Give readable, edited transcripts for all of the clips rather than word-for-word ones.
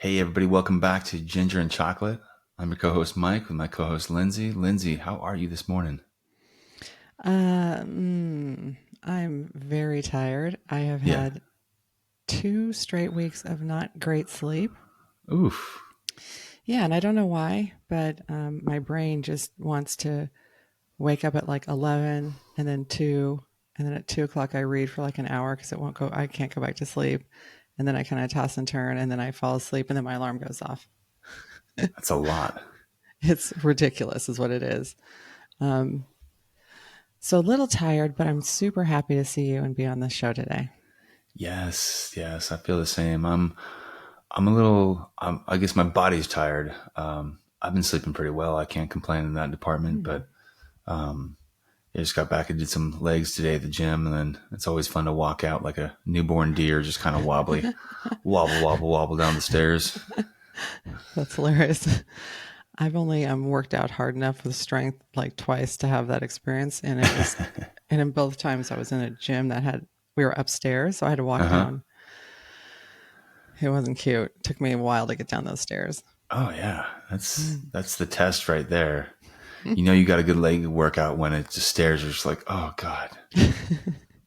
Hey, everybody, welcome back to Ginger and Chocolate. I'm your co host, Mike, with my co host, Lindsay. Lindsay, how are you this morning? Uh, I'm very tired. I have Yeah. had 2 straight weeks of not great sleep. Oof. Yeah, and I don't know why, but my brain just wants to wake up at like 11 and then 2. And then at 2 o'clock, I read for like an hour because it won't go, I can't go back to sleep. And then I kind of toss and turn and then I fall asleep and then my alarm goes off. That's a lot. It's ridiculous, is what it is. Um, so a little tired, but I'm super happy to see you and be on the show today. Yes, yes, I feel the same. I'm a little, I guess my body's tired. I've been sleeping pretty well. I can't complain in that department, Hmm. but I just got back and did some legs today at the gym. And then it's always fun to walk out like a newborn deer, just kind of wobbly, wobble, wobble, wobble down the stairs. That's hilarious. I've only worked out hard enough with strength like twice to have that experience, and in both times I was in a gym that had we were upstairs, so I had to Uh walk huh. down. It wasn't cute. It took me a while to get down those stairs. Oh, yeah. That's, Mm. that's the test right there. You know you got a good leg workout when it just stairs are just like, oh God.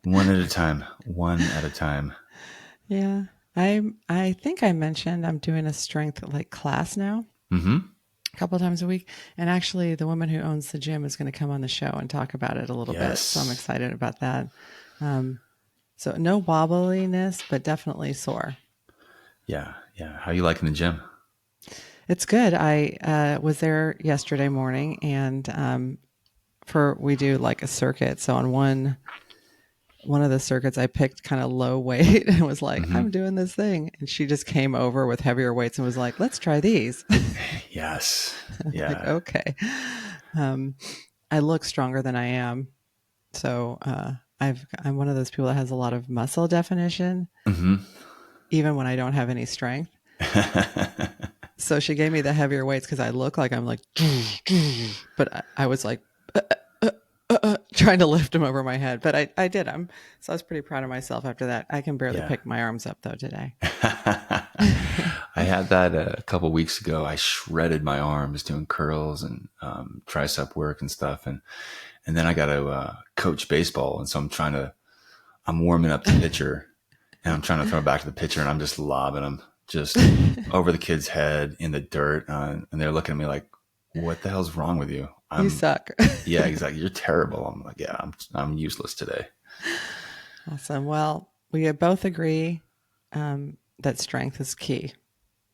One at a time. One at a time. Yeah, I think I mentioned I'm doing a strength like class now, Mm-hmm. a couple times a week, and actually the woman who owns the gym is going to come on the show and talk about it a little bit. So I'm Yes. excited about that. Um, so no wobbliness, but definitely sore. Yeah. Yeah. How you liking the gym? It's good. I was there yesterday morning, and for we do like a circuit. So on one of the circuits, I picked kind of low weight and was like, Mm-hmm. "I'm doing this thing," and she just came over with heavier weights and was like, "Let's try these." Yes. I'm like, Yeah. okay. Um, I look stronger than I am, so I'm one of those people that has a lot of muscle definition, Mm-hmm. even when I don't have any strength. So she gave me the heavier weights because I look like I'm like, but I was like trying to lift them over my head, but I did them. So I was pretty proud of myself after that. I can barely Yeah. pick my arms up though today. I had that a couple weeks ago. I shredded my arms doing curls and tricep work and stuff, and then I got to coach baseball, and so I'm warming up the pitcher, and I'm trying to throw it back to the pitcher, and I'm just lobbing them just over the kid's head in the dirt, and they're looking at me like, "What the hell's wrong with you?" You suck. Yeah, exactly. You're terrible. I'm like, yeah, I'm useless today. Awesome. Well, we both agree that strength is key.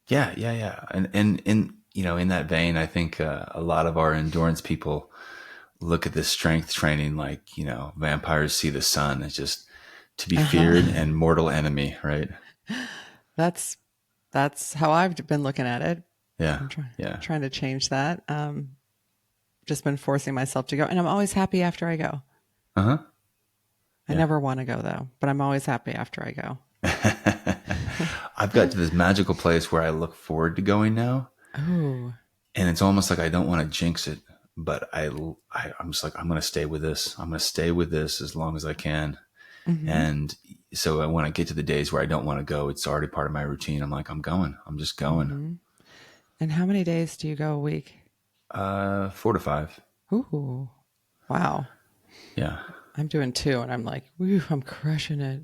Yeah, yeah, yeah. And in in that vein, I think a lot of our endurance people look at this strength training like vampires see the sun. It's just to be feared Uh-huh. and mortal enemy, right? That's that's how I've been looking at it. Yeah, I'm yeah. trying to change that. Just been forcing myself to go, and I'm always happy after I go. Uh huh. I Yeah. never want to go though, but I'm always happy after I go. I've got to this magical place where I look forward to going now, Oh, and it's almost like I don't want to jinx it, but I'm just like I'm going to stay with this. I'm going to stay with this as long as I can. hmm. And so when I get to the days where I don't want to go, it's already part of my routine. I'm like, I'm going. I'm just going. Hmm. And how many days do you go a week? 4 to 5. Ooh, wow. Yeah. I'm doing 2, and I'm like, woo, I'm crushing it.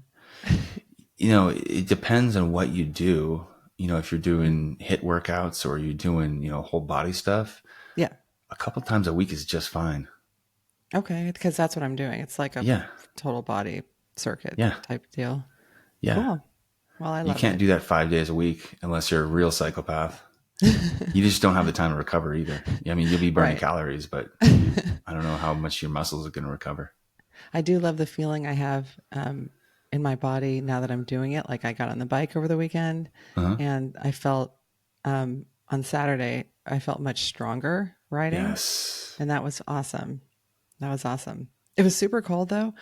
It depends on what you do. If you're Mm. doing hit workouts or you're doing, whole body stuff, Yeah. a couple times a week is just fine. Okay, because that's what I'm doing. It's like a Yeah. total body circuit Yeah. type deal. Yeah. Cool. Well, I You love can't it. do that 5 days a week unless you're a real psychopath. You just don't have the time to recover either. I mean, you'll be burning Right. calories, but I don't know how much your muscles are going to recover. I do love the feeling I have in my body now that I'm doing it. Like I got on the bike over the weekend Uh-huh. and I felt on Saturday, I felt much stronger riding. Yes. And that was awesome. That was awesome. It was super cold though.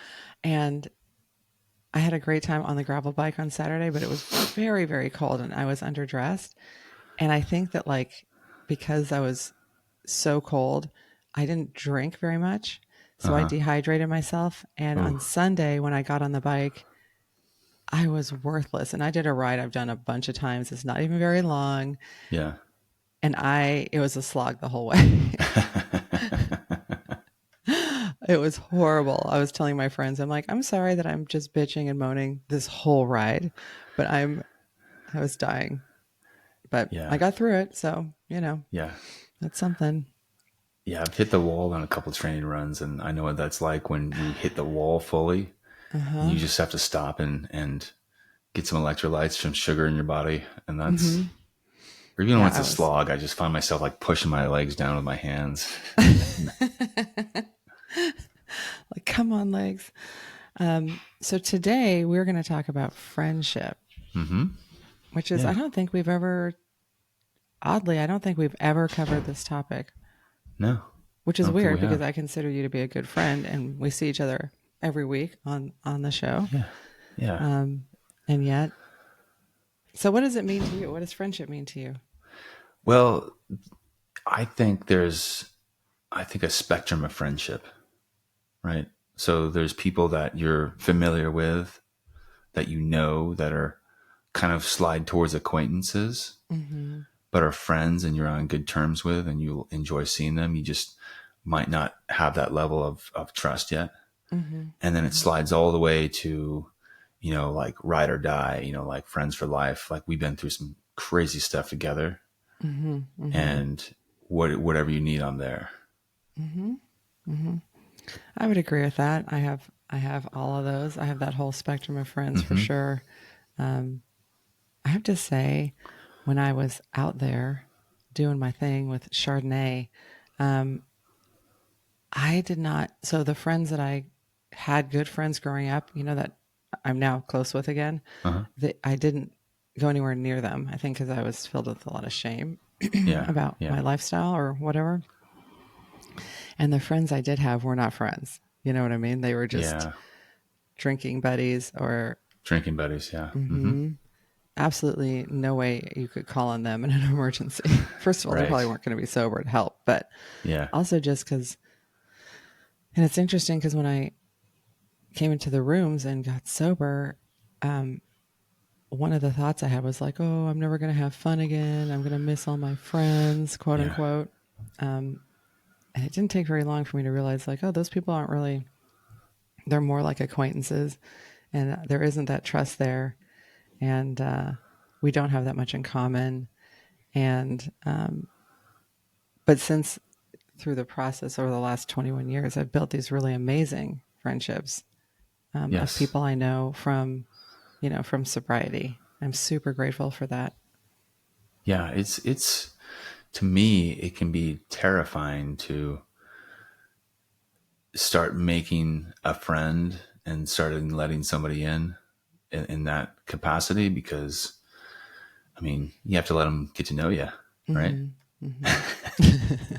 And I had a great time on the gravel bike on Saturday, but it was very, very cold and I was underdressed. And I think that, like, because I was so cold, I didn't drink very much. So I Uh-huh. dehydrated myself. And on Oh, Sunday, when I got on the bike, I was worthless. And I did a ride I've done a bunch of times. It's not even very long. Yeah. And it was a slog the whole way. It was horrible. I was telling my friends, I'm like, I'm sorry that I'm just bitching and moaning this whole ride, but I was dying, but I Yeah. got through it. So, Yeah. that's something. Yeah. I've hit the wall on a couple of training runs, and I know what that's like when you hit the wall fully Uh and huh. you just have to stop and get some electrolytes, some sugar in your body. And that's, Hmm. or even when Yeah, it's a slog, I just find myself like pushing my legs down with my hands. like, come on, legs. So today we're going to talk about friendship, Mm-hmm. which is, Yeah. I don't think we've ever covered this topic, No, which I is don't think weird we because have. I consider you to be a good friend and we see each other every week on the show. Yeah. Yeah. Um, and yet, so what does it mean to you? What does friendship mean to you? Well, I think I think a spectrum of friendship, right? So there's people that you're familiar with, that you know, that are kind of slide towards acquaintances, Mm-hmm. but are friends and you're on good terms with and you enjoy seeing them. You just might not have that level of trust yet. Mm-hmm. And then it Mm-hmm. slides all the way to, like ride or die, like friends for life. Like we've been through some crazy stuff together, Mm-hmm. Mm-hmm. and whatever you need, I'm there. Mm-hmm. Mm-hmm. I would agree with that. I have all of those. I have that whole spectrum of friends for Hmm. sure. Um, I have to say, when I was out there doing my thing with Chardonnay, um, I did not. So the friends that I had, good friends growing up, that I'm now close with again, Uh-huh. I didn't go anywhere near them. I think because I was filled with a lot of shame Yeah. about Yeah. my lifestyle or whatever. And the friends I did have were not friends. You know what I mean? They were just Yeah. drinking buddies or Drinking buddies. Yeah. Hmm. hmm absolutely no way you could call on them in an emergency. First of all, they Right. probably weren't going to be sober to help, but Yeah. also just because, and it's interesting because when I came into the rooms and got sober, um, one of the thoughts I had was like, oh, I'm never going to have fun again. I'm going to miss all my friends, quote Yeah. unquote. Um, and it didn't take very long for me to realize, like, oh, those people aren't really, they're more like acquaintances and there isn't that trust there. And we don't have that much in common. And, but since through the process over the last 21 years, I've built these really amazing friendships of Yes. people I know from sobriety. I'm super grateful for that. Yeah. It's to me, it can be terrifying to start making a friend and starting letting somebody in that capacity, because I mean, you have to let them get to know you, right? Mm-hmm. Mm-hmm.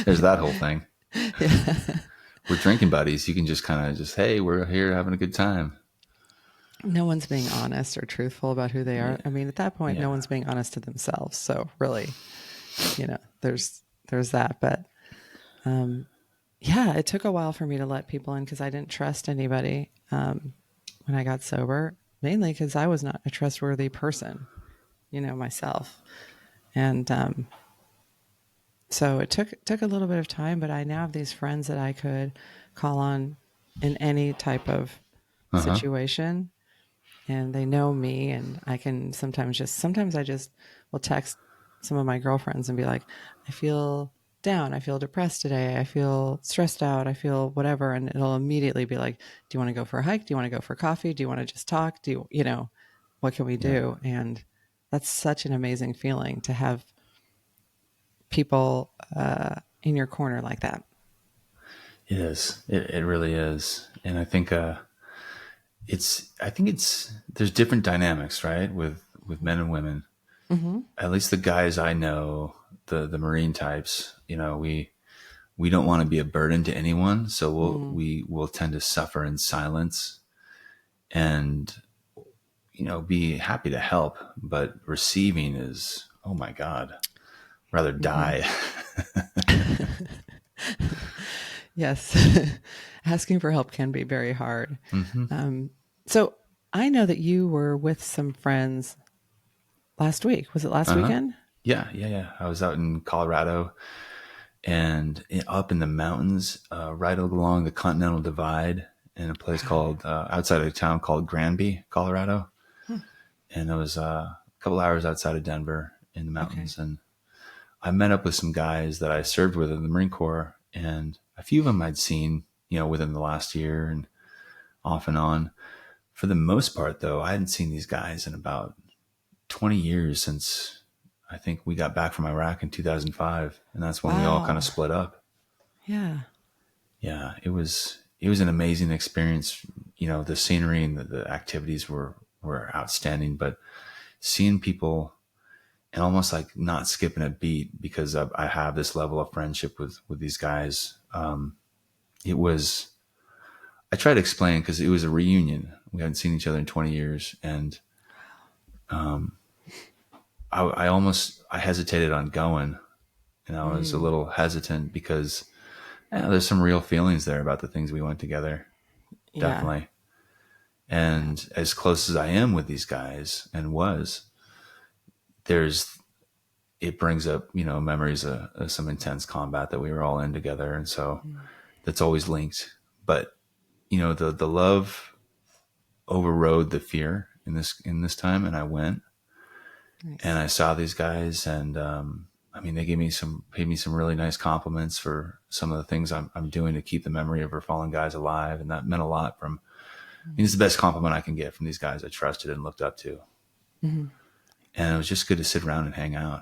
There's that whole thing. Yeah. We're drinking buddies. You can just kind of just, hey, we're here having a good time. No one's being honest or truthful about who they are. Yeah. I mean, at that point, no Yeah. one's being honest to themselves. So really, there's that. But yeah, it took a while for me to let people in because I didn't trust anybody when I got sober, mainly because I was not a trustworthy person, myself. And so it took a little bit of time, but I now have these friends that I could call on in any type of Uh huh. situation, and they know me, and I can sometimes I just will text some of my girlfriends and be like, I feel down, I feel depressed today, I feel stressed out, I feel whatever, and it'll immediately be like, do you want to go for a hike? Do you want to go for coffee? Do you want to just talk? What can we Yeah. do? And that's such an amazing feeling to have people in your corner like that. It is. It really is. And I think there's different dynamics, right? With men and women. Mm-hmm. At least the guys I know, the Marine types, we don't want to be a burden to anyone. So Mm. we will tend to suffer in silence and, be happy to help, but receiving is, oh my God, rather Mm-hmm. die. Yes. Asking for help can be very hard. Hmm. Um, so I know that you were with some friends last week. Was it last Uh huh. weekend? Yeah. I was out in Colorado and up in the mountains, right along the Continental Divide in a place Wow. called, outside of a town called Granby, Colorado. Hmm. And it was a couple hours outside of Denver in the Okay. mountains. And I met up with some guys that I served with in the Marine Corps, and a few of them I'd seen, within the last year and off and on. For the most part, though, I hadn't seen these guys in about 20 years since I think we got back from Iraq in 2005, and that's when we all kind of Wow. split up. Yeah. Yeah, it was an amazing experience. The scenery and the activities were outstanding, but seeing people and almost like not skipping a beat because I have this level of friendship with these guys. It was, I tried to explain because it was a reunion. We hadn't seen each other in 20 years. And I hesitated on going, and I was a Mm. little hesitant because there's some real feelings there about the things we went together. Yeah. Definitely. Yeah. And as close as I am with these guys and there's, it brings up, memories of some intense combat that we were all in together. And so Mm. that's always linked. But, the love overrode the fear in this time. And I went and Nice. I saw these guys and, I mean, they paid me some really nice compliments for some of the things I'm doing to keep the memory of our fallen guys alive. And that meant a lot it's the best compliment I can get from these guys I trusted and looked up to. Mm-hmm. And it was just good to sit around and hang out.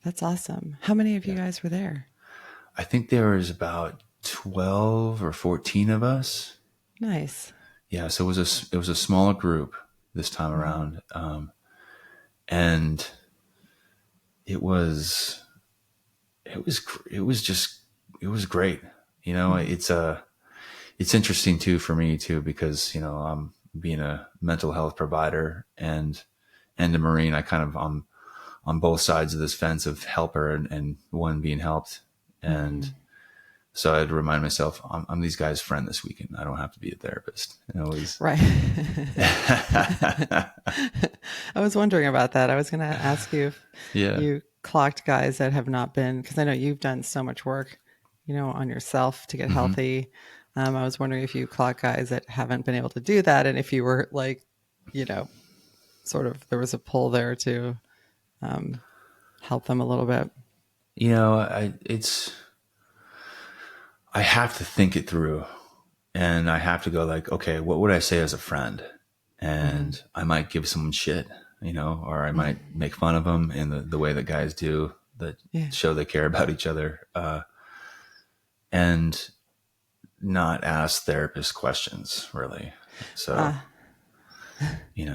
That's awesome. How many of you Yeah. guys were there? I think there was about 12 or 14 of us. Nice. Yeah. So it was a smaller group this time Mm-hmm. around. And it was, it was great. Mm-hmm. It's interesting too for me too, because, I'm being a mental health provider and a Marine. I kind of, on both sides of this fence of helper and one being helped. Mm-hmm. And so I had to remind myself, I'm these guys' friend this weekend. I don't have to be a therapist. It was, Right. I was wondering about that. I was going to ask you if yeah. you clocked guys that have not been, because I know you've done so much work, on yourself to get Hmm. healthy. I was wondering if you clock guys that haven't been able to do that, and if you were like, you know, sort of there was a pull there to um, help them a little bit. I have to think it through, and I have to go like, okay, what would I say as a friend? Mm-hmm. And I might give someone shit, or I might make fun of them in the way that guys do that Yeah. show they care about each other, and not ask therapist questions really. So, Ah, we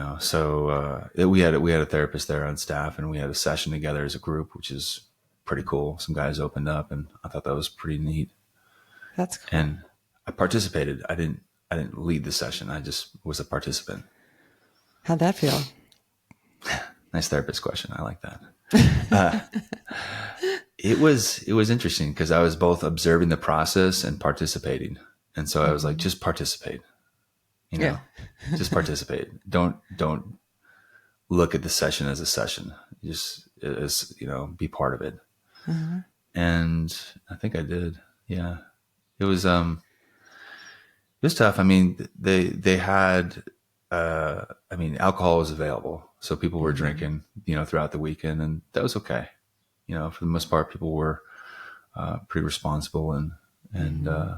had a therapist there on staff, and we had a session together as a group, which is pretty cool. Some guys opened up, and I thought that was pretty neat. that's cool. And I participated. I didn't lead the session. I just was a participant. How'd that feel? Nice therapist question. I like that. Uh, it was interesting because I was both observing the process and participating. And so I was like, Mm-hmm. just participate, you Yeah. know, just participate. Don't look at the session as a session. Just as, be part of it. Uh-huh. And I think I did. Yeah. It was, it was tough. I mean, they had, I mean, alcohol was available, so people were Mm-hmm. drinking, throughout the weekend, and that was okay. For the most part, people were pretty responsible and Mm-hmm.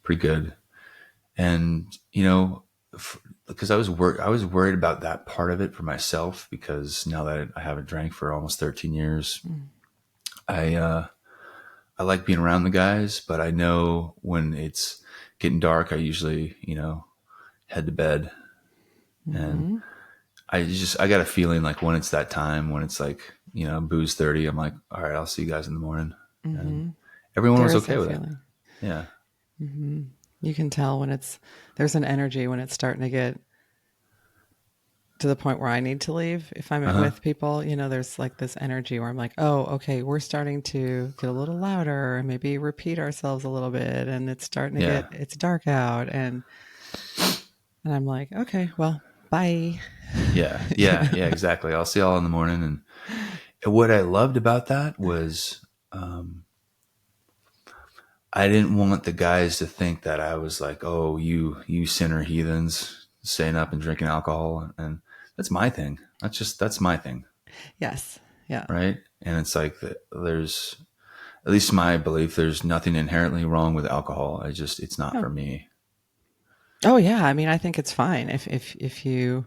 pretty good. And because I was worried about that part of it for myself, because now that I haven't drank for almost 13 years, I I like being around the guys, but I know when it's getting dark, I usually head to bed. And Mm-hmm. I got a feeling like when it's that time, when it's like, booze 30, I'm like, all right, I'll see you guys in the morning. And Mm-hmm. everyone There was is okay that with it. feeling. Yeah. Mm-hmm. You can tell when there's an energy when it's starting to get to the point where I need to leave. If I'm Uh huh. with people, there's like this energy where I'm like, oh, okay, we're starting to get a little louder and maybe repeat ourselves a little bit. And it's starting to Yeah. it's dark out. And And I'm like, okay, well, bye. Yeah, You yeah, yeah, know? exactly. I'll see y'all in the morning. And what I loved about that was I didn't want the guys to think that I was like, oh, you sinner heathens staying up and drinking alcohol. And that's my thing. That's my thing. Yes. Yeah. Right. And it's like, there's, at least my belief, there's nothing inherently wrong with alcohol. It's not Oh, for me. oh yeah. I mean, I think it's fine if you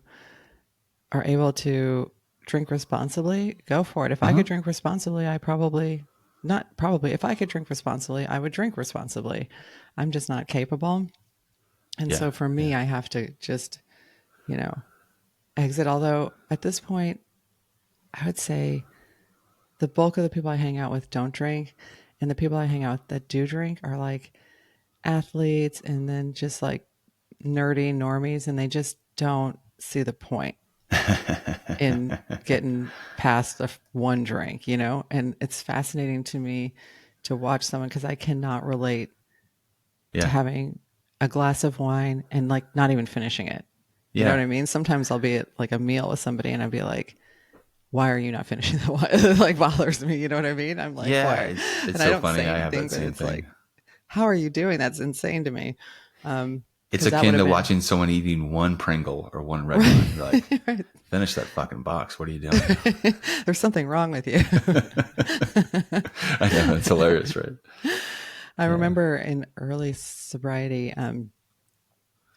are able to drink responsibly, go for it. If Uh I huh. could drink responsibly, I probably not probably if I could drink responsibly, I would drink responsibly. I'm just not capable. And Yeah. so for me, Yeah. I have to just, you know, exit. Although at this point, I would say the bulk of the people I hang out with don't drink. And the people I hang out with that do drink are like athletes and then just like nerdy normies. And they just don't see the point in getting past one drink, you know? And it's fascinating to me to watch someone because I cannot relate to Yeah. having a glass of wine and like not even finishing it. You know what Yeah. I mean? Sometimes I'll be at like a meal with somebody and I'll be like, why are you not finishing the wine? It like bothers me. You know what I mean? I'm like, Yeah. why? It's And I so don't funny. say I have anything, that but same it's thing. like, how are you doing? That's insane to me. It's Because that would akin have to been watching someone eating one Pringle or one Red One. You're like, right. finish that fucking box. What are you doing? There's something wrong with you. I know. It's hilarious, right? I Yeah. remember in early sobriety,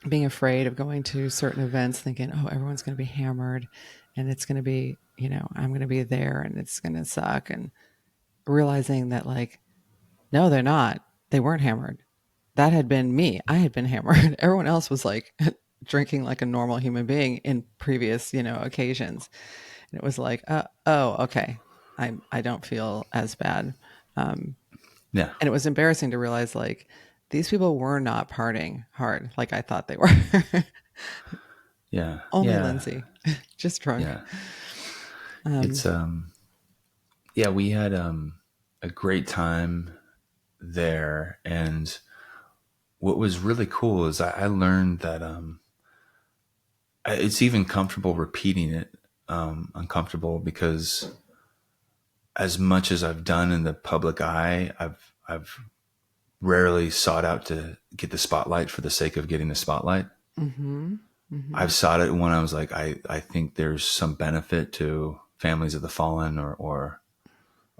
being afraid of going to certain events, thinking, oh, everyone's going to be hammered and it's going to be, you know, I'm going to be there and it's going to suck. And realizing that, like, no, they're not. They weren't hammered. That had been me. I had been hammered. Everyone else was like drinking like a normal human being in previous, you know, occasions. And it was like, oh, okay. I don't feel as bad. Um, Yeah. and it was embarrassing to realize like these people were not partying hard like I thought they were. Yeah. Only Yeah. Lindsay, just drunk. Yeah. Um, It's, yeah, we had, a great time there. And what was really cool is I learned that, it's even comfortable repeating it, uncomfortable because as much as I've done in the public eye, I've rarely sought out to get the spotlight for the sake of getting the spotlight. mm-hmm, mm-hmm, I've sought it when I was like, I think there's some benefit to families of the fallen or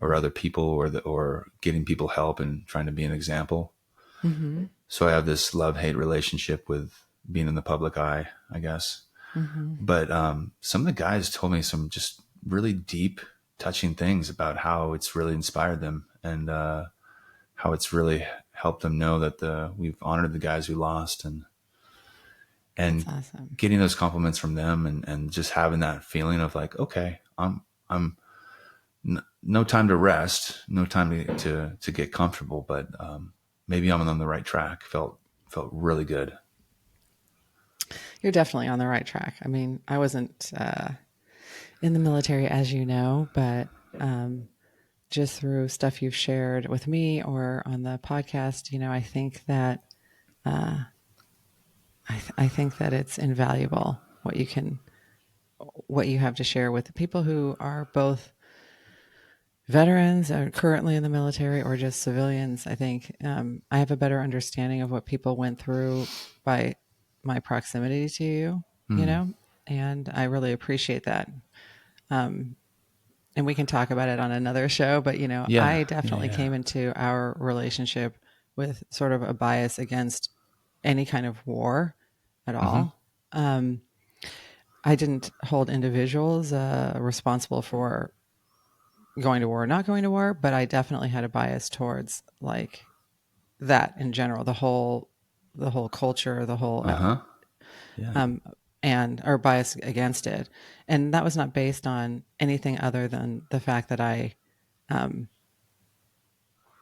other people or getting people help and trying to be an example. mm-hmm, So I have this love hate relationship with being in the public eye, I guess. mm-hmm. But some of the guys told me some just really deep, touching things about how it's really inspired them and how it's really helped them know that we've honored the guys we lost That's and awesome. getting those compliments from them and just having that feeling of like, okay, I'm no time to rest, no time to get comfortable, but maybe I'm on the right track. Felt really good. You're definitely on the right track. I mean, I wasn't in the military, as you know, but um, just through stuff you've shared with me or on the podcast, you know, I think that I think that it's invaluable what you have to share with the people who are both veterans or currently in the military or just civilians. I think I have a better understanding of what people went through by my proximity to you, you Mm. know, and I really appreciate that. Um, and we can talk about it on another show, but you know, Yeah, I yeah, definitely yeah. came into our relationship with sort of a bias against any kind of war at Mm-hmm. all. Um, I didn't hold individuals responsible for going to war or not going to war, but I definitely had a bias towards like that in general, the whole culture, the whole Uh huh. Yeah. um, and or bias against it, and that was not based on anything other than the fact that I um,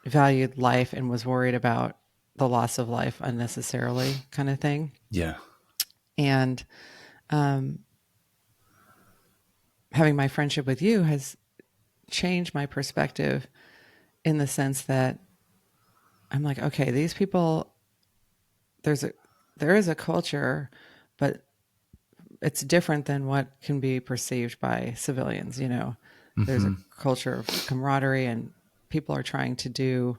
valued life and was worried about the loss of life unnecessarily, kind of thing. Yeah. And um, having my friendship with you has changed my perspective in the sense that I'm like, okay, these people, there's a there is a culture, but it's different than what can be perceived by civilians. You know, there's a Mm-hmm. culture of camaraderie, and people are trying to do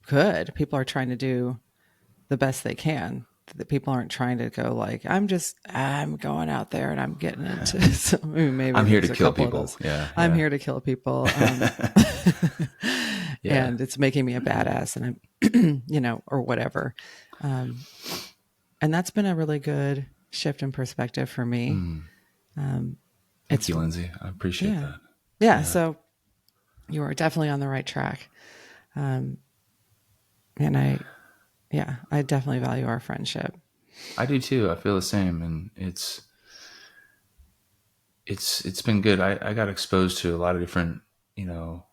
good. People are trying to do the best they can. The people aren't trying to go like, I'm going out there and I'm getting into some, maybe I'm here to there's a kill couple of people. those. Yeah, I'm yeah, here to kill people. yeah. And it's making me a badass and I'm, you know, or whatever. Um, and that's been a really good shift in perspective for me. Mm. Um, Thank it's, you, Lindsay. I appreciate yeah. that. Yeah. Yeah, So you are definitely on the right track. Um, and I definitely value our friendship. I do too. I feel the same, and it's been good. I got exposed to a lot of different, you know,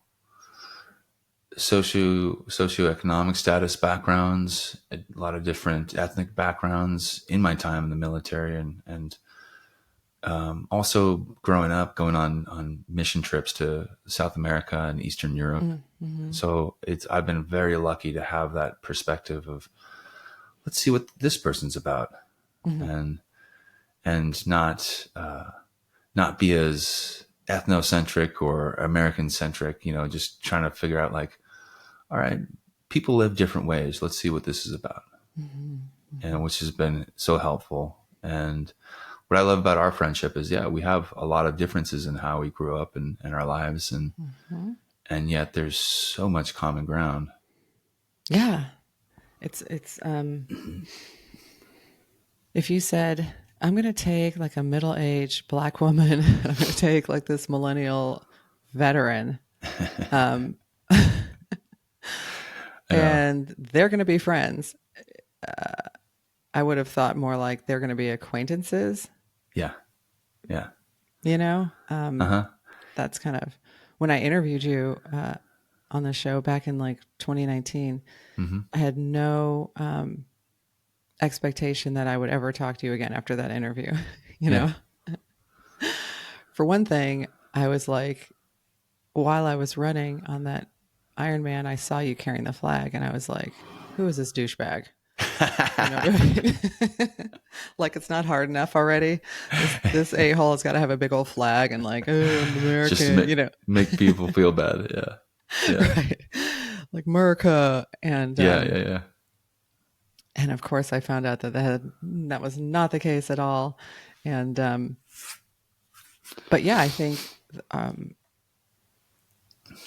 socioeconomic status backgrounds, a lot of different ethnic backgrounds in my time in the military, and also growing up, going on mission trips to South America and Eastern Europe. Mm-hmm. So I've been very lucky to have that perspective of, let's see what this person's about, Mm-hmm. and not not be as ethnocentric or American centric. You know, just trying to figure out like, all right, people live different ways. Let's see what this is about, Mm-hmm. and which has been so helpful. And what I love about our friendship is, yeah, we have a lot of differences in how we grew up in our lives, Mm-hmm. and yet there's so much common ground. Yeah. It's if you said, I'm going to take like a middle-aged black woman, I'm going to take like this millennial veteran, um, I know. and they're going to be friends, I would have thought more like they're going to be acquaintances, Yeah. Yeah. you know? Uh huh. That's kind of when I interviewed you on the show back in like 2019, Mm-hmm. I had no expectation that I would ever talk to you again after that interview, you Yeah. know? For one thing, I was like, while I was running on that Ironman, I saw you carrying the flag, and I was like, "Who is this douchebag?" You know, like it's not hard enough already. This a hole has got to have a big old flag and like, oh, I'm Just to American, you know, make people feel bad. Yeah. Yeah. right? Like America, Yeah. Yeah. Yeah. and of course, I found out that that was not the case at all, and but yeah, I think um,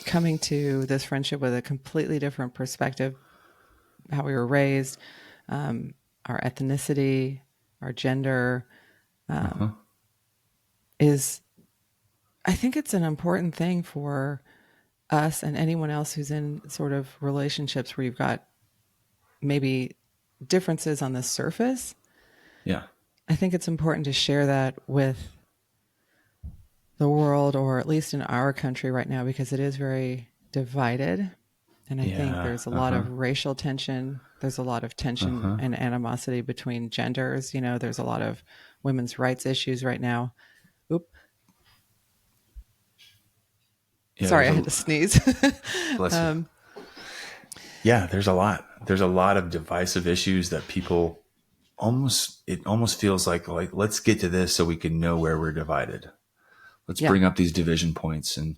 coming to this friendship with a completely different perspective, how we were raised, um, our ethnicity, our gender, Uh-huh. is, I think it's an important thing for us and anyone else who's in sort of relationships where you've got maybe differences on the surface. Yeah. I think it's important to share that with the world, or at least in our country right now, because it is very divided. And I think Yeah. there's a lot Uh-huh. of racial tension. There's a lot of tension Uh-huh. and animosity between genders. You know, there's a lot of women's rights issues right now. Oop, Yeah. sorry, I had to sneeze. Bless you. um, Yeah. There's a lot. There's a lot of divisive issues that people it almost feels like, let's get to this so we can know where we're divided. Let's yeah. bring up these division points, and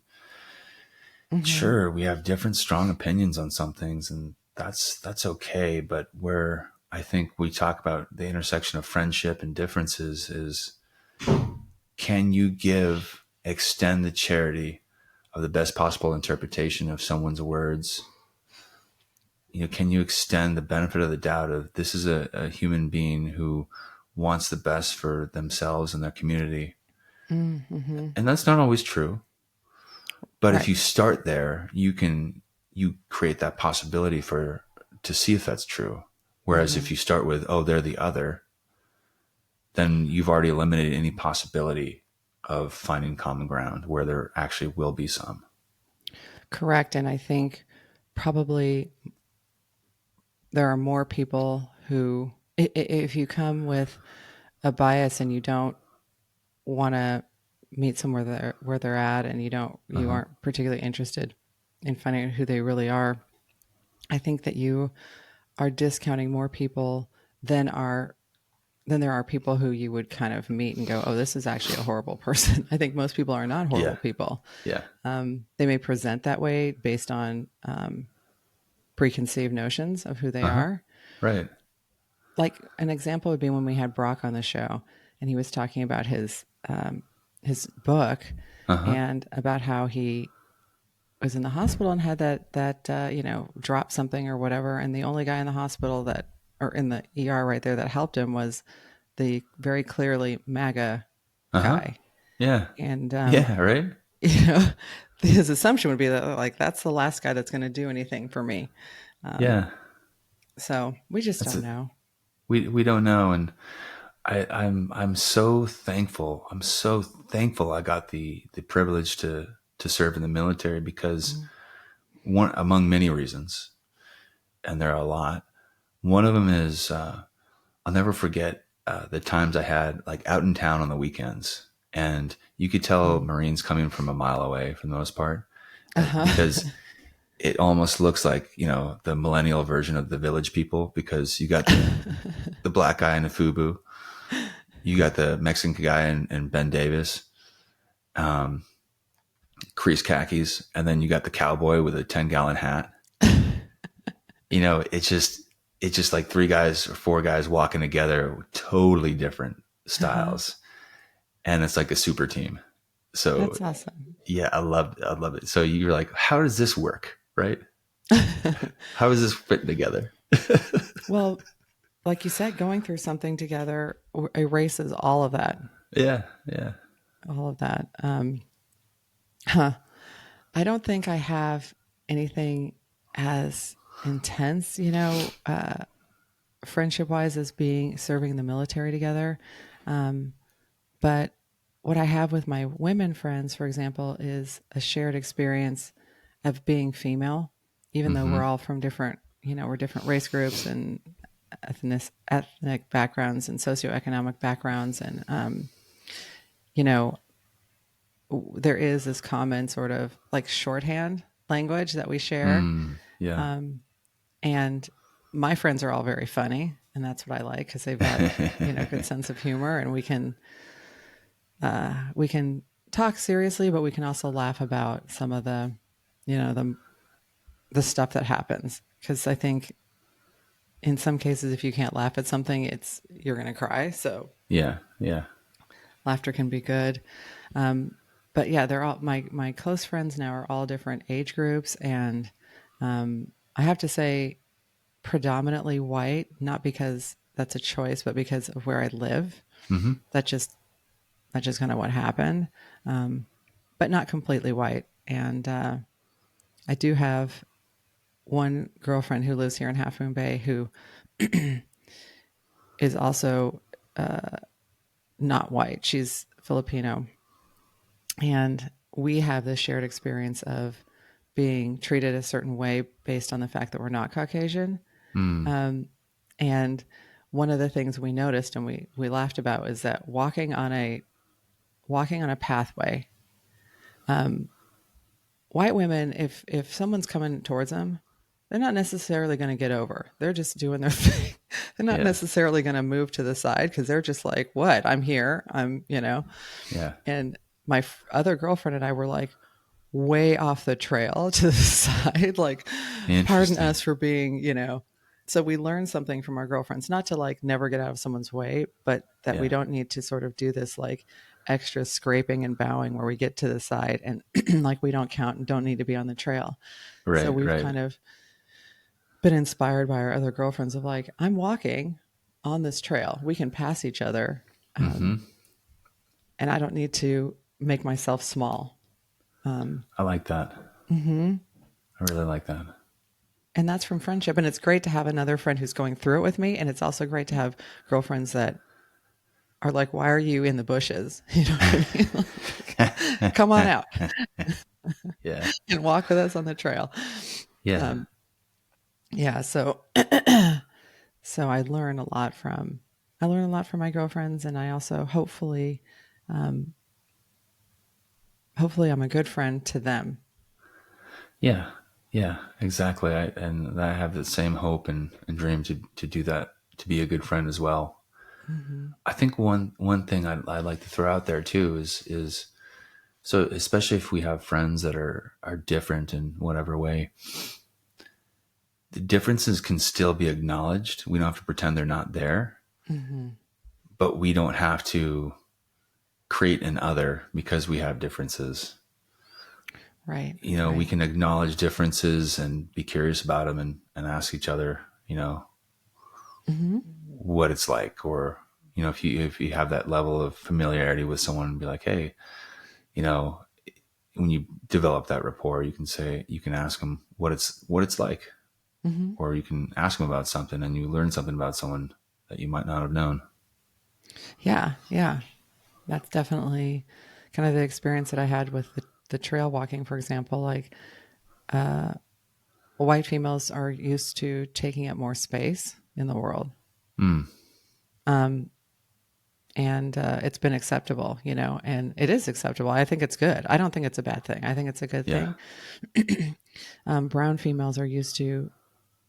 Hmm. sure, we have different strong opinions on some things, and that's okay. But where I think we talk about the intersection of friendship and differences is, can you extend the charity of the best possible interpretation of someone's words? You know, can you extend the benefit of the doubt of, this is a human being who wants the best for themselves and their community? Mm-hmm. And that's not always true. But if Right. you start there, you create that possibility to see if that's true. Whereas Mm-hmm. if you start with, oh, they're the other, then you've already eliminated any possibility of finding common ground where there actually will be some. Correct. And I think probably there are more people who, if you come with a bias and you don't want to meet somewhere where they're at, and you Uh-huh. aren't particularly interested in finding out who they really are, I think that you are discounting more people than are then there are people who you would kind of meet and go, oh, this is actually a horrible person. I think most people are not horrible Yeah. people. Yeah. They may present that way based on preconceived notions of who they Uh-huh. are. Right. Like an example would be when we had Brock on the show, and he was talking about his book Uh-huh. and about how he was in the hospital and had that dropped something or whatever, and the only guy in the hospital that or in the ER right there that helped him was the very clearly MAGA Uh-huh. guy, Yeah. and Yeah, right? you know, his assumption would be that like that's the last guy that's going to do anything for me. Um, Yeah. so we just That's don't it. know. We don't know, and I'm so thankful. I'm so thankful I got the privilege to serve in the military because Mhm. one among many reasons, and there are a lot. One of them is I'll never forget the times I had like out in town on the weekends, and you could tell Mm. Marines coming from a mile away for the most part, Uh-huh. because it almost looks like the millennial version of the Village People, because you got the black guy in a FUBU, you got the Mexican guy in Ben Davis, creased khakis, and then you got the cowboy with a 10-gallon hat. It's just like three guys or four guys walking together with totally different Uh-huh. styles, and it's like a super team. So That's awesome. yeah, I love it. So you're like, how does this work, right? How is this fitting together? Well, like you said, going through something together erases all of that. Yeah, yeah. All of that. Huh. I don't think I have anything as intense, friendship wise as being serving in the military together. Um, but what I have with my women friends, for example, is a shared experience of being female, even though we're Mm-hmm. all from different, we're different race groups and ethnic backgrounds and socioeconomic backgrounds. And, you know, there is this common sort of like shorthand language that we share. Yeah. And my friends are all very funny, and that's what I like because they've got, good sense of humor, and we can talk seriously, but we can also laugh about some of the, the stuff that happens. Because I think in some cases, if you can't laugh at something, you're going to cry. So Yeah, yeah. laughter can be good. But yeah, they're all my close friends now are all different age groups, and I have to say, predominantly white, not because that's a choice, but because of where I live. Mm-hmm. That just that's just kind of what happened. But not completely white. And I do have one girlfriend who lives here in Half Moon Bay who is also not white. She's Filipino. And we have this shared experience of being treated a certain way based on the fact that we're not Caucasian. Mm. And one of the things we noticed and we laughed about is that walking on a pathway, white women, if someone's coming towards them, they're not necessarily going to get over. They're just doing their thing. They're not Yeah, necessarily going to move to the side because they're just like, what? I'm here. yeah. And my other girlfriend and I were like way off the trail to the side, like, pardon Interesting. us for being, So we learned something from our girlfriends, not to like never get out of someone's way, but that we Yeah. don't need to sort of do this like extra scraping and bowing where we get to the side and like we don't count and don't need to be on the trail. So Right, we've right. kind of been inspired by our other girlfriends of like, I'm walking on this trail. We can pass each other. Mm-hmm. Um, and I don't need to make myself small. I like that. Mm-hmm. I really like that. And that's from friendship. And it's great to have another friend who's going through it with me. And it's also great to have girlfriends that are like, why are you in the bushes? You know what I mean? Like, come on out Yeah. and walk with us on the trail. Yeah. Um, yeah. So, so I learn a lot from my girlfriends. And I also um, hopefully I'm a good friend to them. Yeah. Yeah. Exactly. And I have the same hope and dream to do that, to be a good friend as well. Mm-hmm. I think one thing I'd like to throw out there too is so especially if we have friends that are different in whatever way, the differences can still be acknowledged. We don't have to pretend they're not there, Mm-hmm. but we don't have to create an other because we have differences. Right. You know, we Right. can acknowledge differences and be curious about them and ask each other, you know, Mm-hmm. what it's like, or, you know, if you have that level of familiarity with someone and be like, hey, you know, when you develop that rapport, you can ask them what it's like, Mm-hmm. or you can ask them about something and you learn something about someone that you might not have known. Yeah. Yeah. That's definitely kind of the experience that I had with the trail walking, for example. Like, white females are used to taking up more space in the world. Mm, And it's been acceptable, and it is acceptable. I think it's good. I don't think it's a bad thing. I think it's a good yeah. thing. Brown females are used to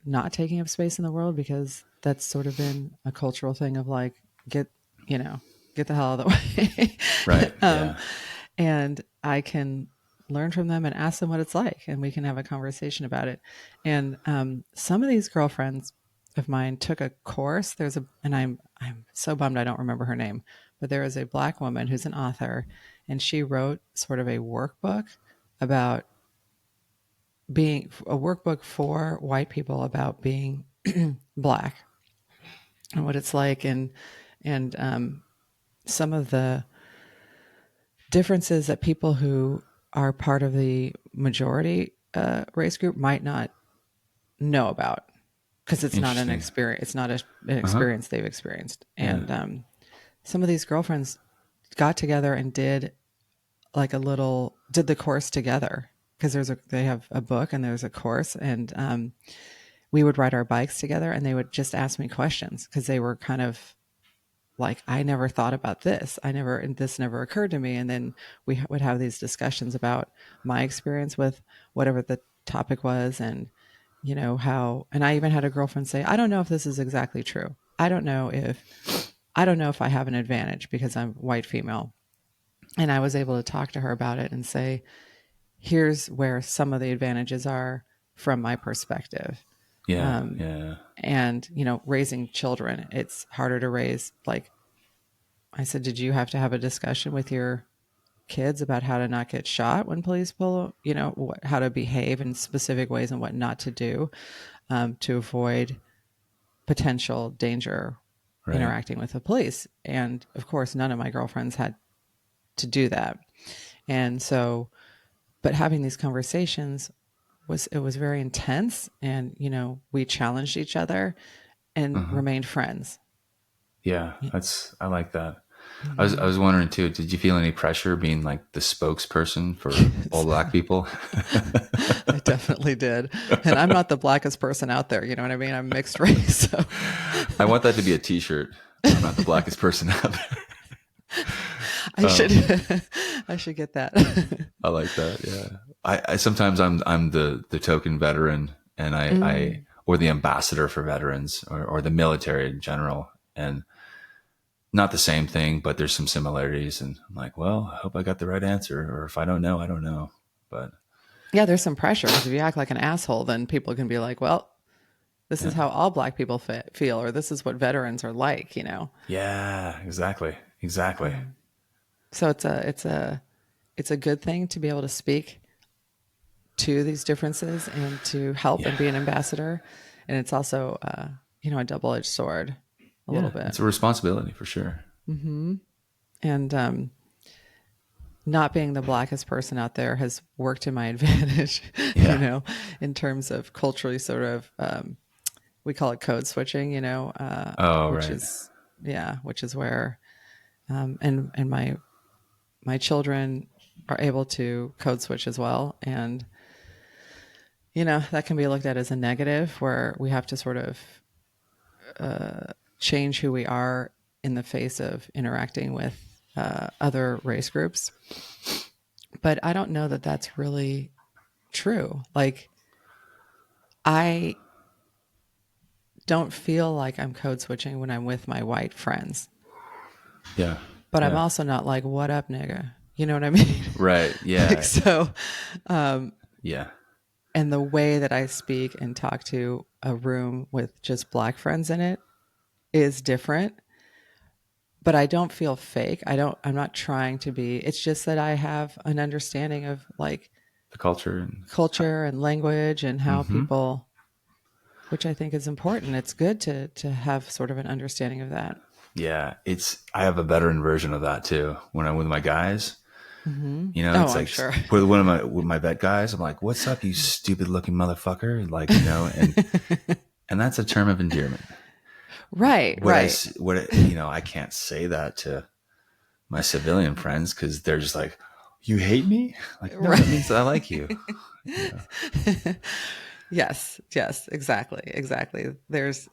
not taking up space in the world because that's sort of been a cultural thing of like, get, you know, get the hell out of the way. Right. Yeah. And I can learn from them and ask them what it's like, and we can have a conversation about it. And some of these girlfriends of mine took a course. And I'm so bummed I don't remember her name, but there is a Black woman who's an author, and she wrote sort of a workbook about being a workbook for white people about being Black and what it's like, and some of the differences that people who are part of the majority race group might not know about because it's not an Interesting. experience. It's not an Uh huh. experience they've experienced. Yeah. And some of these girlfriends got together and did did the course together because they have a book and there's a course, and we would ride our bikes together and they would just ask me questions because they were kind of like, I never thought about this. And this never occurred to me. And then we would have these discussions about my experience with whatever the topic was. And, and I even had a girlfriend say, I don't know if this is exactly true. I don't know if I have an advantage because I'm white female. And I was able to talk to her about it and say, here's where some of the advantages are from my perspective. Yeah. Um, Yeah. and, raising children, it's harder to raise. Like, I said, did you have to have a discussion with your kids about how to not get shot when police pull, how to behave in specific ways and what not to do to avoid potential danger Right. interacting with the police? And of course, none of my girlfriends had to do that. And so, but having these conversations was very intense, and we challenged each other Uh and huh. remained friends. Yeah. I like that. I Mm-hmm. was wondering too, did you feel any pressure being like the spokesperson for all Black people? I definitely did. And I'm not the blackest person out there. You know what I mean? I'm mixed race. So I want that to be a t-shirt. I'm not the blackest person out there. I should, I should get that. I like that. Yeah. I sometimes I'm the token veteran, and I Mm. or the ambassador for veterans, or the military in general. And not the same thing, but there's some similarities. And I'm like, well, I hope I got the right answer. Or if I don't know, I don't know. But Yeah, there's some pressure because if you act like an asshole, then people can be like, well, this is yeah. how all black people feel, or this is what veterans are like. Yeah, exactly. Exactly. So it's a good thing to be able to speak to these differences and to help Yeah. and be an ambassador. And it's also, a double-edged sword a little Yeah. bit. It's a responsibility for sure. And not being the blackest person out there has worked to my advantage, Yeah. in terms of culturally sort of, we call it code switching, Oh, which right. is, yeah, which is where, and my children are able to code switch as well. And, that can be looked at as a negative where we have to sort of change who we are in the face of interacting with other race groups. But I don't know that that's really true. Like, I don't feel like I'm code switching when I'm with my white friends. Yeah. but I'm Yeah. also not like, what up, nigga? You know what I mean? Right. Like, Yeah. so, um, Yeah. and the way that I speak and talk to a room with just Black friends in it is different, but I don't feel fake. I'm not trying to be. It's just that I have an understanding of like The culture and culture and language and how hmm people, which I think is important. It's good to have sort of an understanding of that. yeah, I have a veteran version of that too. When I'm with my guys, Oh, it's I'm like sure. with one of my vet guys, I'm like, "What's up, you stupid looking motherfucker?" Like, and that's a term of endearment. Right, right. I can't say that to my civilian friends because they're just like, "You hate me?" Like, no, that Right. means that I like you. You know? Yes, yes, exactly, exactly. There's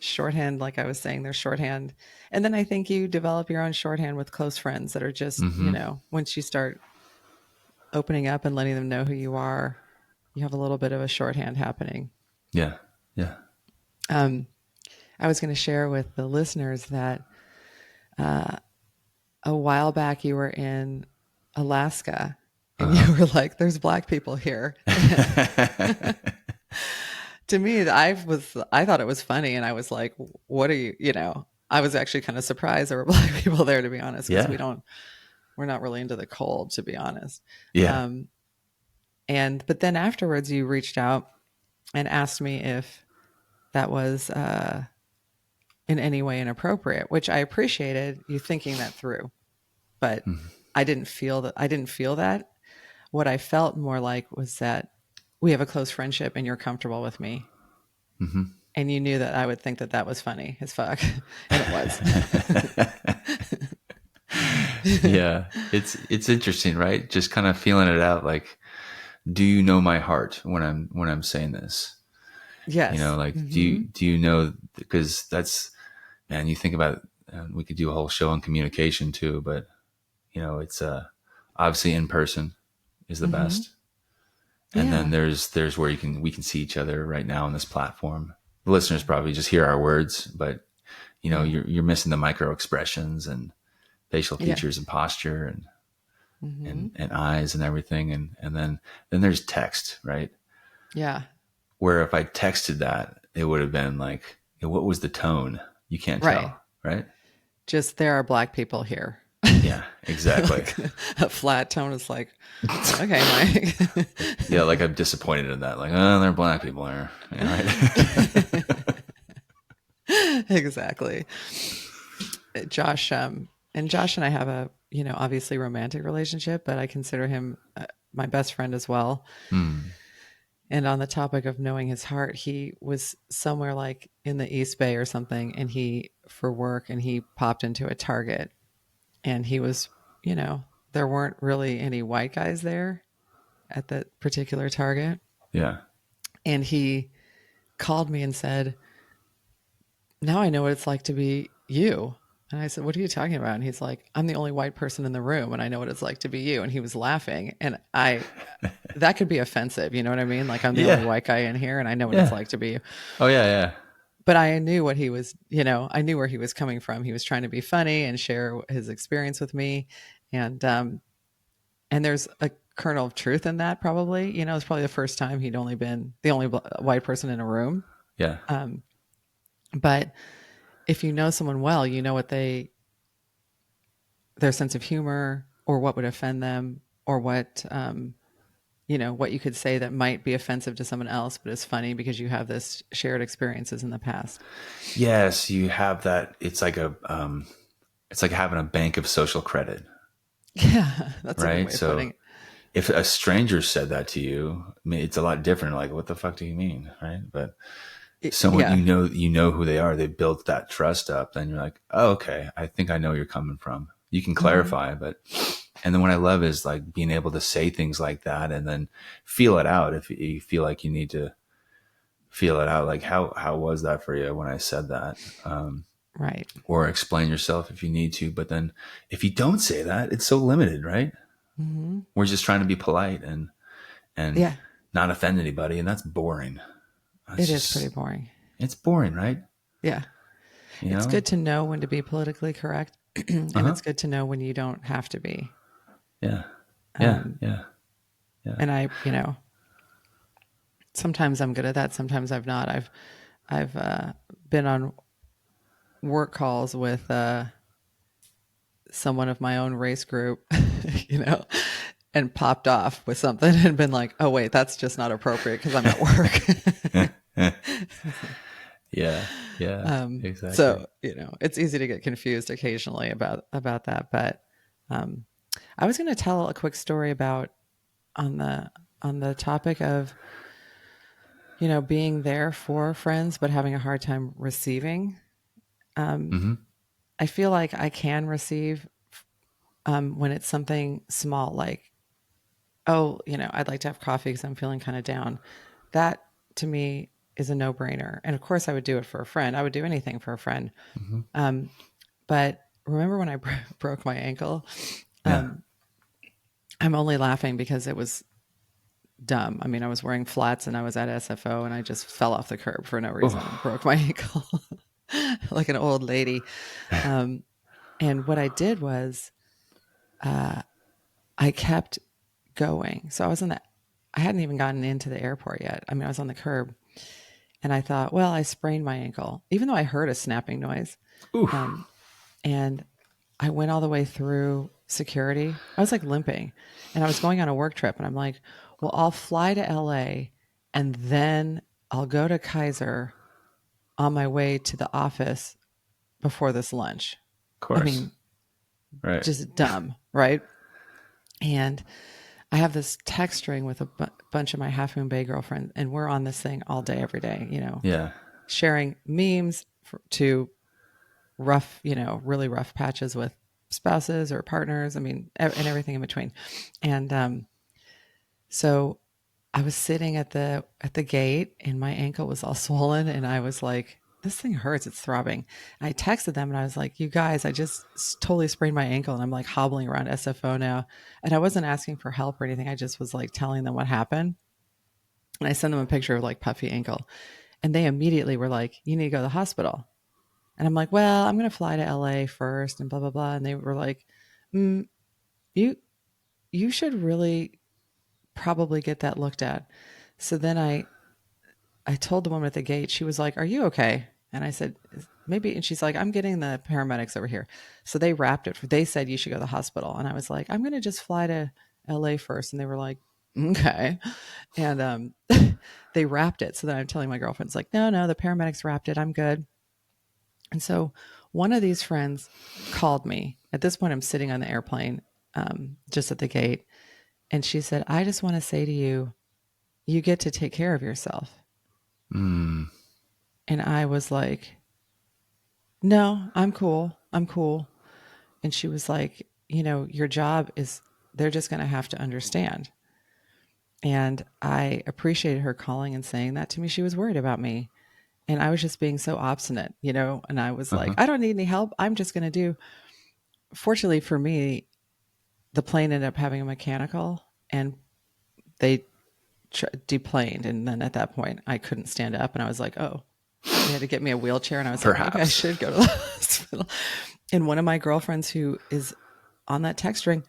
shorthand, like I was saying, there's shorthand. And then I think you develop your own shorthand with close friends that are just, hmm once you start opening up and letting them know who you are, you have a little bit of a shorthand happening. Yeah. Yeah. Um, I was going to share with the listeners that a while back you were in Alaska and Uh-huh. you were like, there's Black people here. And to me, I thought it was funny, and I was like, "What are you?" I was actually kind of surprised there were Black people there, to be honest, because Yeah. we're not really into the cold, to be honest. Yeah. Um, but then afterwards, you reached out and asked me if that was in any way inappropriate, which I appreciated you thinking that through, but I didn't feel that. I didn't feel that. What I felt more like was that we have a close friendship, and you're comfortable with me, hmm and you knew that I would think that that was funny as fuck, and it was. Yeah. It's interesting, right? Just kind of feeling it out. Like, do you know my heart when I'm saying this? Yes. Like, Hmm. do you know? Because that's, man, you think about, we could do a whole show on communication too, but it's obviously in person is the Hmm. best. And then Yeah. there's where we can see each other right now on this platform. The listeners probably just hear our words, but Yeah. you're missing the micro expressions and facial Yeah. features and posture Hmm. and eyes and everything. And then there's text, right? Yeah. Where if I texted that, it would have been like, what was the tone? You can't Right. tell, right? Just there are Black people here. Yeah, exactly. Like a flat tone is like, okay, Mike. Yeah, like I'm disappointed in that. Like, oh, they're Black people there, yeah, right? Exactly. Josh, and Josh and I have a, obviously romantic relationship, but I consider him my best friend as well. Hmm. And on the topic of knowing his heart, he was somewhere like in the East Bay or something, and for work, and he popped into a Target, and he was, there weren't really any white guys there at that particular Target. Yeah. And he called me and said, now I know what it's like to be you. And I said, what are you talking about? And he's like, I'm the only white person in the room and I know what it's like to be you. And he was laughing. And that could be offensive. You know what I mean? Like, I'm the only Yeah. white guy in here and I know what it's Yeah. like to be you. Oh yeah, yeah. But I knew what he was, I knew where he was coming from. He was trying to be funny and share his experience with me. And there's a kernel of truth in that, probably. It's probably the first time he'd only been the only white person in a room. Yeah. Um, but if you know someone well, you know what their sense of humor or what would offend them or what you could say that might be offensive to someone else, but is funny because you have this shared experiences in the past. Yes, you have that. It's like having a bank of social credit, Yeah, that's a good right? way of So putting it. if a stranger said that to you, I mean, it's a lot different. Like, what the fuck do you mean, right? But someone Yeah. you know who they are, they built that trust up. Then you're like, oh, okay, I think I know where you're coming from. You can Hmm. clarify, but and then what I love is like being able to say things like that and then feel it out if you feel like you need to feel it out. Like how was that for you when I said that? Right. Or explain yourself if you need to. But then if you don't say that, it's so limited, right? Hmm. We're just trying to be polite and Yeah, not offend anybody, and that's boring. it That's is pretty just boring. it's boring, right? Yeah. You It's know? good to know when to be politically correct. And Uh-huh. it's good to know when you don't have to be. Yeah. Yeah. Um, Yeah. Yeah. and sometimes I'm good at that. Sometimes I've not. I've been on work calls with someone of my own race group, you know, and popped off with something and been like, oh, wait, that's just not appropriate because I'm at work. Yeah. Yeah. Exactly. So, it's easy to get confused occasionally about that. But um, I was going to tell a quick story about on the topic of, being there for friends, but having a hard time receiving. Um, Mm-hmm. I feel like I can receive when it's something small, like, oh, I'd like to have coffee because I'm feeling kind of down. That to me is a no brainer. And of course, I would do it for a friend. I would do anything for a friend. Mm-hmm. Um, but remember when I broke my ankle? Yeah. Um, I'm only laughing because it was dumb. I mean, I was wearing flats and I was at SFO and I just fell off the curb for no reason and Oh. broke my ankle like an old lady. Um, and what I did was uh, I kept going. So I hadn't even gotten into the airport yet. I mean, I was on the curb and I thought, well, I sprained my ankle, even though I heard a snapping noise. Ooh. Um, and I went all the way through security. I was like limping and I was going on a work trip and I'm like, well, I'll fly to LA and then I'll go to Kaiser on my way to the office before this lunch. Of I course. mean, Right. just dumb, right? And I have this text string with a bunch of my Half Moon Bay girlfriends, and we're on this thing all day, every day, Yeah. sharing memes to rough, really rough patches with spouses or partners. I mean, and everything in between. And so I was sitting at the gate, and my ankle was all swollen, and I was like, "This thing hurts. It's throbbing." And I texted them, and I was like, "You guys, I just totally sprained my ankle, and I'm like hobbling around SFO now." And I wasn't asking for help or anything. I just was like telling them what happened, and I sent them a picture of like puffy ankle, and they immediately were like, "You need to go to the hospital." And I'm like, "Well, I'm going to fly to LA first, and blah blah blah." And they were like, mm, "You you should really probably get that looked at." So then I told the woman at the gate, she was like, "Are you okay?" And I said, "Maybe." And she's like, "I'm getting the paramedics over here." So they wrapped it. They said, "You should go to the hospital." And I was like, "I'm going to just fly to LA first." And they were like, "Okay." And they wrapped it. So then I'm telling my girlfriends, like, "No, no, the paramedics wrapped it. I'm good." And so one of these friends called me. At this point, I'm sitting on the airplane just at the gate. And she said, "I just want to say to you, you get to take care of yourself." Mm. And I was like, "No, I'm cool. I'm cool." And she was like, "Your job is, they're just going to have to understand." And I appreciated her calling and saying that to me. She was worried about me. And I was just being so obstinate, and I was like, Uh-huh. "I don't need any help. I'm just going to do." Fortunately for me, the plane ended up having a mechanical and they deplaned. And then at that point, I couldn't stand up. And I was like, oh, they had to get me a wheelchair. And I was like, maybe I Perhaps. should go to the hospital. And one of my girlfriends who is on that text string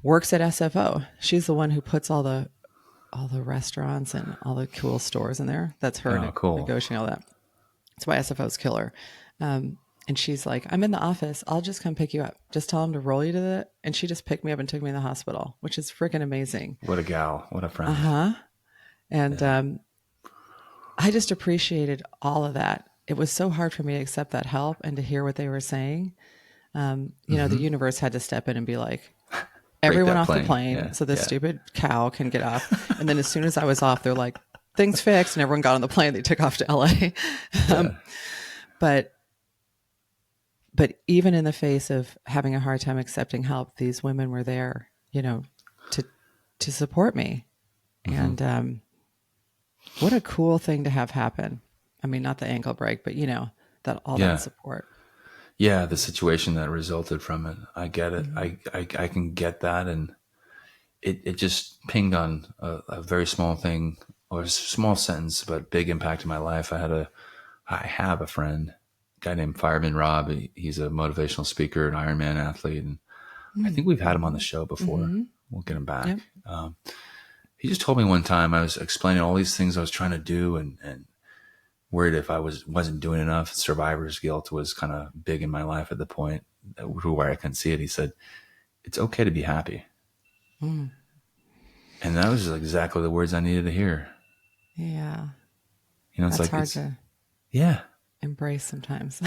works at SFO. She's the one who puts all the restaurants and all the cool stores in there. That's her Oh, cool. negotiating all that. That's why SFO's killer. Um, and she's like, "I'm in the office. I'll just come pick you up. Just tell them to roll you to the." And she just picked me up and took me to the hospital, which is freaking amazing. What a gal. What a Uh friend. huh. And Yeah. I just appreciated all of that. It was so hard for me to accept that help and to hear what they were saying. The Mm-hmm. universe had to step in and be like, Break "Everyone that off the plane. plane Yeah. so this Yeah. stupid cow can get off." And then as soon as I was off, they're like, "Things fixed," and everyone got on the plane. They took off to LA. Yeah. um, but even in the face of having a hard time accepting help, these women were there, to support me. Mm-hmm. And what a cool thing to have happen. I mean, not the ankle break, but that all that Yeah. support. Yeah. The situation that resulted from it. I get it. Mm-hmm. I can get that. And it just pinged on a very small thing or a small sentence, but big impact in my life. I have a friend guy named Fireman Rob. He's a motivational speaker, an Ironman athlete, and I think we've had him on the Mm-hmm. show before. Mm-hmm. We'll get him back. Yep. He just told me one time, I was explaining all these things I was trying to do, and worried if I wasn't doing enough. Survivor's guilt was kind of big in my life at the point where I couldn't see it. He said, "It's okay to be happy," Mm. and that was exactly the words I needed to hear. Yeah. You know, it's That's like hard to yeah. embrace sometimes.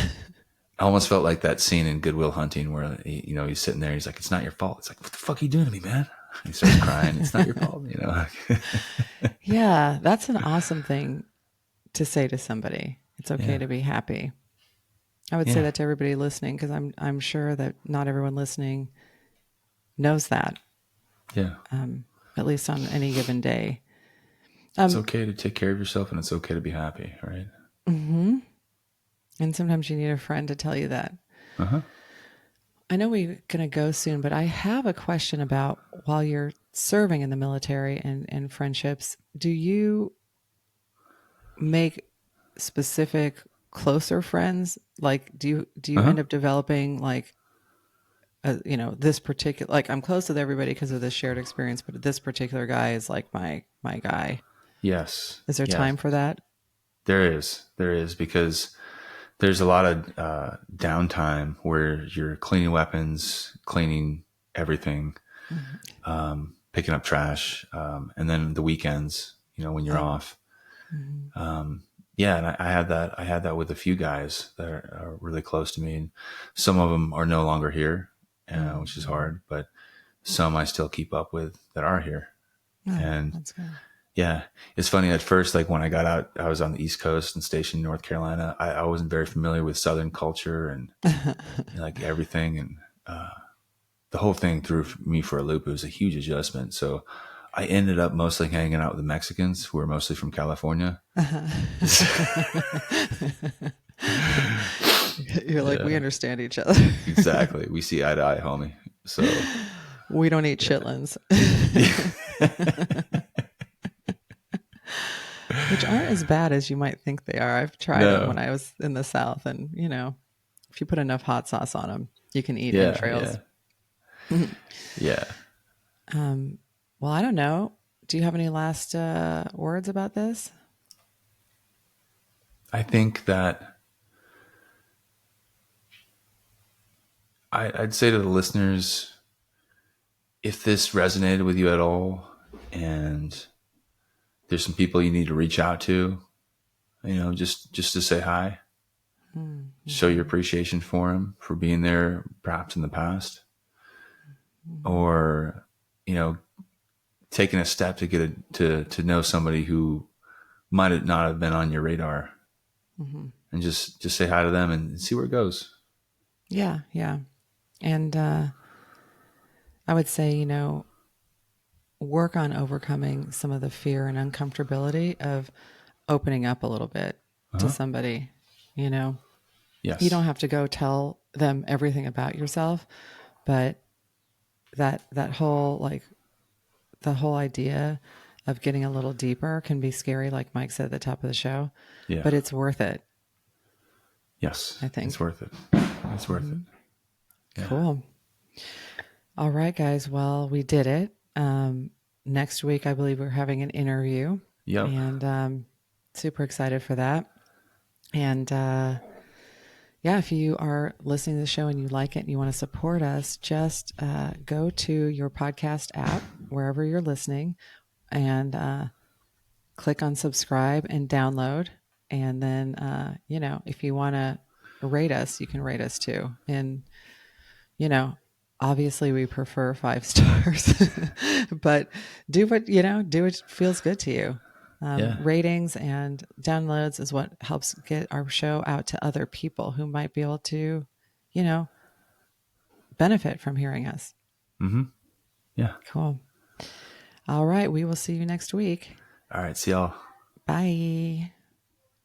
I almost felt like that scene in Good Will Hunting where he's sitting there. He's like, "It's not your fault." It's like, "What the fuck are you doing to me, man?" And he starts crying. "It's not your fault," you know. Yeah, that's an awesome thing to say to somebody. It's okay Yeah, to be happy. I would say yeah, that to everybody listening because I'm sure that not everyone listening knows that, yeah. at least on any given day. It's Um, okay to take care of yourself, and it's okay to be happy, right? hmm And sometimes you need a friend to tell you that. Uh huh. I know we're going to go soon, but I have a question about while you're serving in the military and friendships, do you make specific closer friends? Like, do Uh you huh. end up developing like this particular, like I'm close with everybody because of this shared experience, but this particular guy is like my guy. Yes. Is there Yes. time for that? There is. There is because there's a lot of downtime where you're cleaning weapons, cleaning everything, Mhm. picking up trash, and then the weekends, when you're Oh. off. Mhm. Yeah, and I had that. I had that with a few guys that are really close to me, and some of them are no longer here, which is Mhm. hard. But some I still keep up with that are here, Oh, and that's good. yeah, it's funny at first, like when I got out, I was on the East Coast and stationed in North Carolina. I wasn't very familiar with Southern culture and like everything. And the whole thing threw me for a loop. It was a huge adjustment. So I ended up mostly hanging out with the Mexicans who are mostly from California. You're like, we Yeah, understand each other. exactly. We see eye to eye, homie. So We don't eat yeah. chitlins, which aren't as bad as you might think they are. I've tried them when No. I was in the South, and if you put enough hot sauce on them, you can eat Yeah. Yeah. entrails. Yeah. um, well, I don't know. Do you have any last words about this? I think that I'd say to the listeners, if this resonated with you at all, and there's some people you need to reach out to, just to say hi, show your Mm-hmm. appreciation for them for being there, perhaps in the past, or you know, taking a step to to know somebody who might not have been on your radar, Mm-hmm. and just say hi to them and see where it goes. Yeah, yeah. And I would say, work on overcoming some of the fear and uncomfortability of opening up a little bit to Uh-huh. somebody. You know, you Yes. don't have to go tell them everything about yourself, but that whole like the whole idea of getting a little deeper can be scary, like Mike said at the top of the show, Yeah. but it's worth it, Yes. I It's think. worth it. It's worth it. Mm-hmm. Yeah. Cool. All right, guys. Well, we did it. Next week, I believe we're having an interview, Yep. and super excited for that. And yeah, if you are listening to the show and you like it and you want to support us, just go to your podcast app, wherever you're listening, and click on subscribe and download. And then, if you want to rate us, you can rate us too. And you know, obviously we prefer 5 stars, but do what feels good to you. Yeah. Ratings and downloads is what helps get our show out to other people who might be able to, you know, benefit from hearing us. Mm-hmm. Yeah. Cool. All right. We will see you next week. All right. See y'all. Bye.